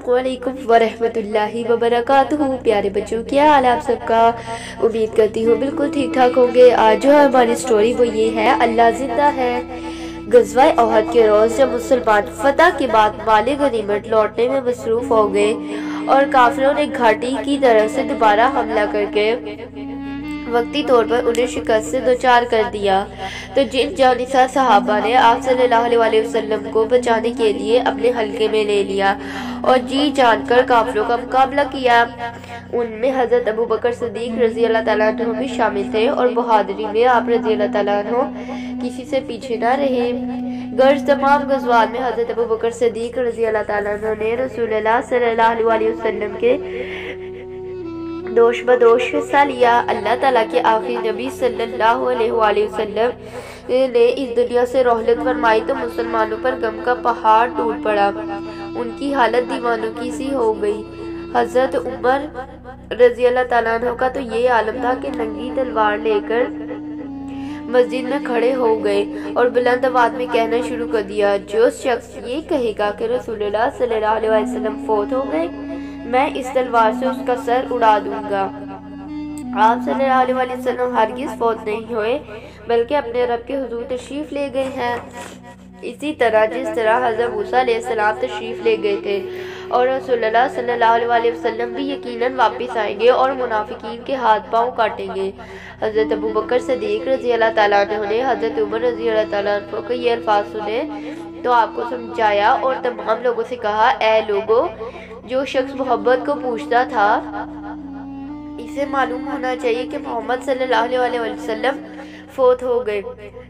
अस्सलामु अलैकुम वरहमतुल्लाहि वबरकातुहू। प्यारे बच्चों, क्या हाल है आप सबका? उम्मीद करती हूँ बिल्कुल ठीक ठाक होंगे। आज जो हमारी स्टोरी वो ये है, अल्लाह जिंदा है। गज़वा ओहद के रोज़ जब मुसलमान फतह के बाद माले गनीमत लौटने में मसरूफ़ हो गए और काफिरों ने घाटी की तरफ से दोबारा हमला करके वक्ती तौर पर उन्हें शिकस्त से दोचार कर दिया, तो जिन जानिसार सहाबा ने आप सल्लल्लाहु अलैहि वसल्लम को बचाने के लिए अपने हल्के में ले लिया और जी जानकर काफिरों का मुकाबला किया। उनमें हजरत अबू बकर सिद्दीक रजी अल्लाह तआला अन्हु भी शामिल थे और बहादुरी में आप रजी अल्लाह तआला अन्हु किसी से पीछे न रहे। गर्ज तमाम गज़वात में हजरत अबू बकर सिद्दीक रजी अल्लाह तआला अन्हु ने रसूलुल्लाह सल्लल्लाहु अलैहि वसल्लम के दोष बदोश हिस्सा लिया। अल्लाह ताला के आखिरी नबी सल्लल्लाहु अलैहि वसल्लम ने इस दुनिया से रोहलत फरमाई तो मुसलमानों पर गम का पहाड़ टूट पड़ा। उनकी हालत दीवानों की सी हो गई। हजरत उमर रजी अल्लाह तआला अन्हु का तो ये आलम था कि नंगी तलवार लेकर मस्जिद में खड़े हो गए और बुलंद आवाज में कहना शुरू कर दिया, जो शख्स ये कहेगा कि रसूलुल्लाह सल्लल्लाहु अलैहि वसल्लम फौत हो गए, मैं इस तलवार से उसका सर उड़ा दूंगा। आप सल्लल्लाहु अलैहि वसल्लम हरगिज़ फौत नहीं हुए, बल्कि अपने रब के हुजूर तशरीफ ले गए हैं। इसी तरह जिस तरह हज़रत मूसा अलैहिस्सलाम तशरीफ ले गए थे और रसूलुल्लाह सल्लल्लाहु अलैहि वसल्लम भी यकीनन वापस आएंगे और मुनाफिकीन के हाथ पांव काटेंगे। हज़रत अबू बकर सिद्दीक रज़ी अल्लाह तआला अन्हु ने हज़रत उमर रज़ी अल्लाह तआला अन्हु को ये अल्फाज सुने तो आपको समझाया और तमाम लोगों से कहा, ऐ लोगो, जो शख्स मोहब्बत को पूछता था इसे मालूम होना चाहिए कि मोहम्मद सल्लल्लाहु अलैहि वसल्लम फौत हो गए,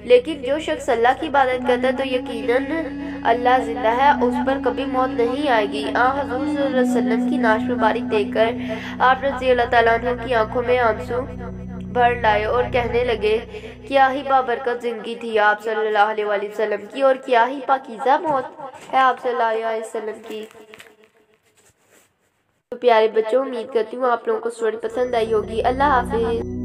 लेकिन जो शख्स अल्लाह की इबादत करता है तो यकीनन अल्लाह जिंदा है, उस पर कभी मौत नहीं आएगी। हजूर सल्लल्लाहु अलैहि वसल्लम की नाश मुबारक देखकर आप रज़ी अल्लाह तआला अन्हु की आंखों में आंसू भर लाए और कहने लगे, क्या ही बाबरकत जिंदगी थी आप सल्लल्लाहु अलैहि वसल्लम की और क्या ही पाकीज़ा मौत है आप सल्लल्लाहु अलैहि वसल्लम की। तो प्यारे बच्चों, उम्मीद करती हूँ आप लोगों को स्टोरी पसंद आई होगी। अल्लाह हाफिज।